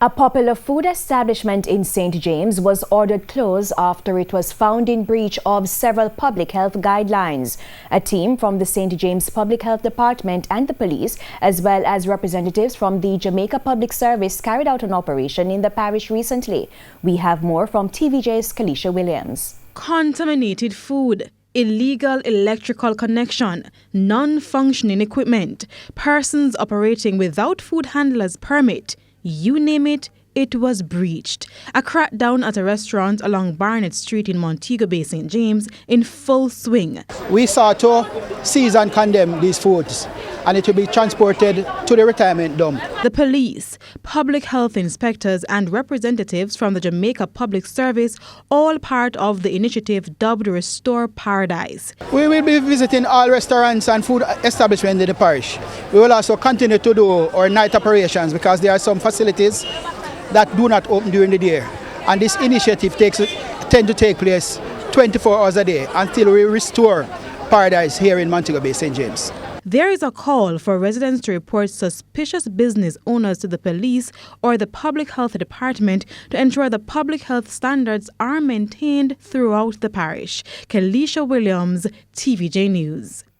A popular food establishment in St. James was ordered closed after it was found in breach of several public health guidelines. A team from the St. James Public Health Department and the police, as well as representatives from the Jamaica Public Service, carried out an operation in the parish recently. We have more from TVJ's Kalisha Williams. Contaminated food, illegal electrical connection, non-functioning equipment, persons operating without food handler's permit. You name it, it was breached. A crackdown at a restaurant along Barnett Street in Montego Bay, St. James, in full swing. We sought to seize and condemn these foods, and it will be transported to the retirement dump. The police, public health inspectors and representatives from the Jamaica Public Service, all part of the initiative dubbed Restore Paradise. We will be visiting all restaurants and food establishments in the parish. We will also continue to do our night operations because there are some facilities that do not open during the day. And this initiative tends to take place 24 hours a day until we restore paradise here in Montego Bay, St. James. There is a call for residents to report suspicious business owners to the police or the Public Health Department to ensure the public health standards are maintained throughout the parish. Kalisha Williams, TVJ News.